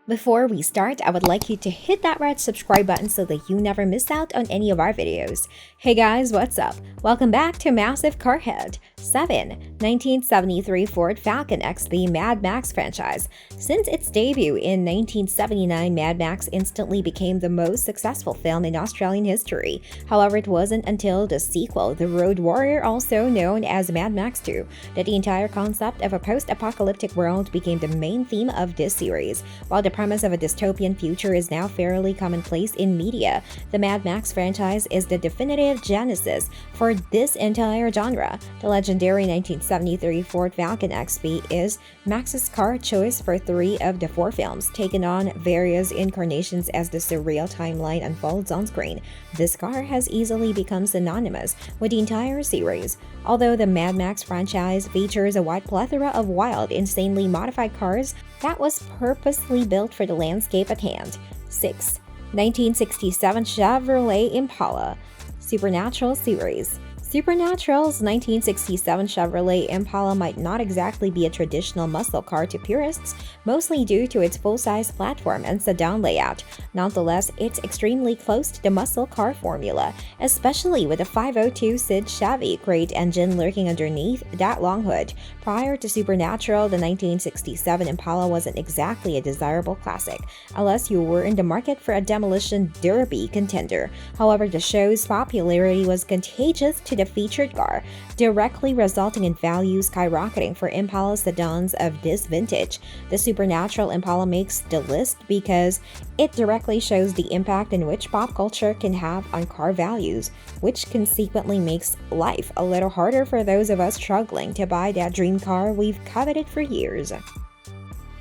Before we start, I would like you to hit that red subscribe button so that you never miss out on any of our videos. Hey guys, what's up? Welcome back to Massive Carhead. 7. 1973 Ford Falcon X, the Mad Max franchise. Since its debut in 1979, Mad Max instantly became the most successful film in Australian history. However, it wasn't until the sequel, The Road Warrior, also known as Mad Max 2, that the entire concept of a post-apocalyptic world became the main theme of this series. While the premise of a dystopian future is now fairly commonplace in media, the Mad Max franchise is the definitive genesis for this entire genre. The legendary 1973 Ford Falcon XP is Max's car choice for 3 of the 4 films, taking on various incarnations as the surreal timeline unfolds on screen. This car has easily become synonymous with the entire series. Although the Mad Max franchise features a wide plethora of wild, insanely modified cars that was purposely built for the landscape at hand. 6. 1967 Chevrolet Impala Supernatural series. Supernatural's 1967 Chevrolet Impala might not exactly be a traditional muscle car to purists, mostly due to its full-size platform and sedan layout. Nonetheless, it's extremely close to the muscle car formula, especially with a 502 SID Chevy crate engine lurking underneath that long hood. Prior to Supernatural, the 1967 Impala wasn't exactly a desirable classic, unless you were in the market for a demolition derby contender. However, the show's popularity was contagious to the featured car, directly resulting in value skyrocketing for Impala sedans of this vintage. The Supernatural Impala makes the list because it directly shows the impact in which pop culture can have on car values, which consequently makes life a little harder for those of us struggling to buy that dream car we've coveted for years.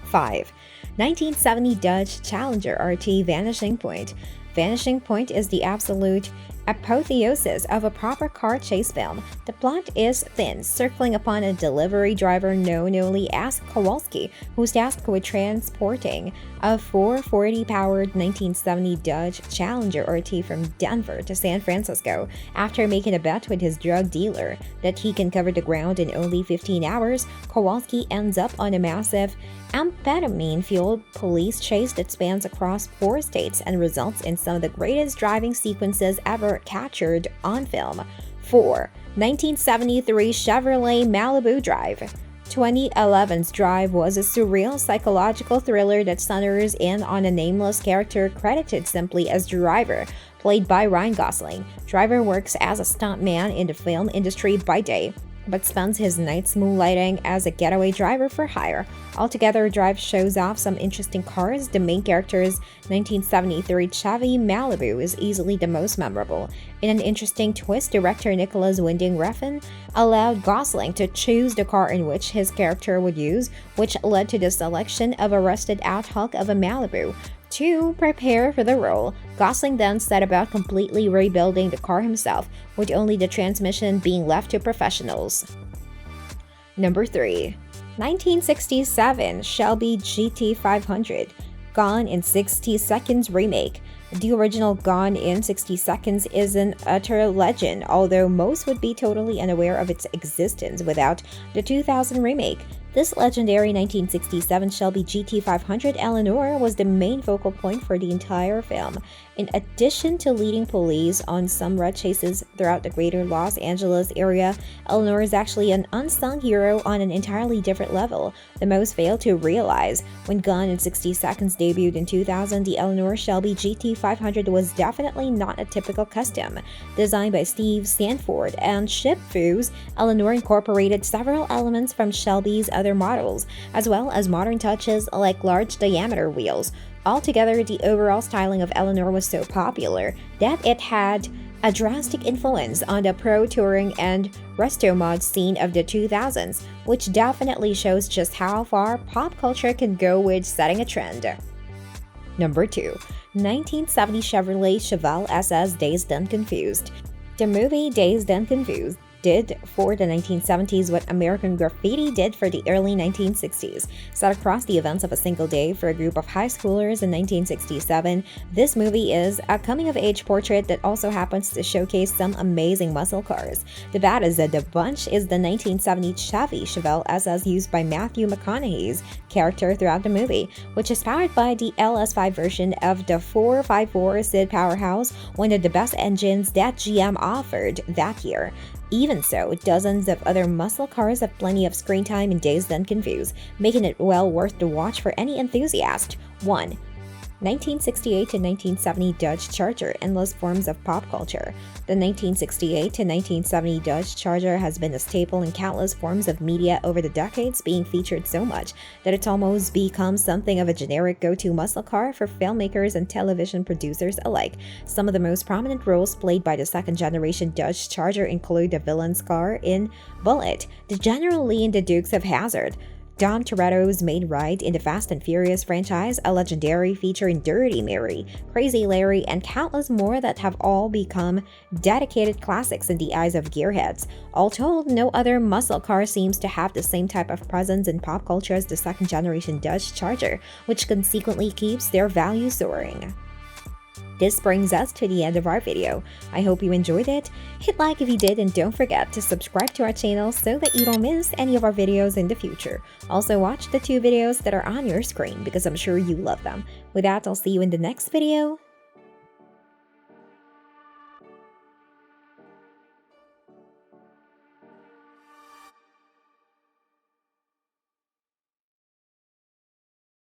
5. 1970 Dodge Challenger RT Vanishing Point. Vanishing Point is the absolute apotheosis of a proper car chase film. The plot is thin, circling upon a delivery driver known only as Kowalski, who's tasked with transporting a 440-powered 1970 Dodge Challenger RT from Denver to San Francisco. After making a bet with his drug dealer that he can cover the ground in only 15 hours, Kowalski ends up on a massive amphetamine-fueled police chase that spans across 4 states and results in some of the greatest driving sequences ever captured on film. 4. 1973 Chevrolet Malibu Drive. 2011's Drive was a surreal psychological thriller that centers in on a nameless character credited simply as Driver, played by Ryan Gosling. Driver works as a stuntman in the film industry by day, but spends his nights moonlighting as a getaway driver for hire. Altogether, Drive shows off some interesting cars. The main character's 1973 Chevy Malibu is easily the most memorable. In an interesting twist, director Nicholas Winding Refn allowed Gosling to choose the car in which his character would use, which led to the selection of a rusted-out hulk of a Malibu. To prepare for the role, Gosling then set about completely rebuilding the car himself, with only the transmission being left to professionals. Number 3. 1967 Shelby GT500 Gone in 60 Seconds remake. The original Gone in 60 Seconds is an utter legend, although most would be totally unaware of its existence without the 2000 remake. This legendary 1967 Shelby GT500 Eleanor was the main focal point for the entire film. In addition to leading police on some red chases throughout the greater Los Angeles area, Eleanor is actually an unsung hero on an entirely different level. The most fail to realize. When Gone in 60 Seconds debuted in 2000, the Eleanor Shelby GT500 was definitely not a typical custom. Designed by Steve Sanford and Chip Foose, Eleanor incorporated several elements from Shelby's other models, as well as modern touches like large diameter wheels. Altogether, the overall styling of Eleanor was so popular that it had a drastic influence on the pro touring and resto mod scene of the 2000s, which definitely shows just how far pop culture can go with setting a trend. Number 2. 1970 Chevrolet Chevelle SS Dazed and Confused. The movie Dazed and Confused did for the 1970s what American Graffiti did for the early 1960s. Set across the events of a single day for a group of high schoolers in 1967, this movie is a coming-of-age portrait that also happens to showcase some amazing muscle cars. The baddest of the bunch is the 1970 Chevy Chevelle SS used by Matthew McConaughey's character throughout the movie, which is powered by the LS5 version of the 454 SID powerhouse, one of the best engines that GM offered that year. Even so, dozens of other muscle cars have plenty of screen time in Dazed and Confused, making it well worth the watch for any enthusiast. 1. 1968 to 1970 Dodge Charger, endless forms of pop culture. The 1968 to 1970 Dodge Charger has been a staple in countless forms of media over the decades, being featured so much that it's almost become something of a generic go-to muscle car for filmmakers and television producers alike. Some of the most prominent roles played by the second-generation Dodge Charger include the villain's car in Bullitt, the General Lee in the Dukes of Hazzard, Dom Toretto's main ride in the Fast and Furious franchise, a legendary feature in Dirty Mary, Crazy Larry, and countless more that have all become dedicated classics in the eyes of gearheads. All told, no other muscle car seems to have the same type of presence in pop culture as the second-generation Dodge Charger, which consequently keeps their value soaring. This brings us to the end of our video. I hope you enjoyed it. Hit like if you did, and don't forget to subscribe to our channel so that you don't miss any of our videos in the future. Also watch the 2 videos that are on your screen because I'm sure you love them. With that, I'll see you in the next video.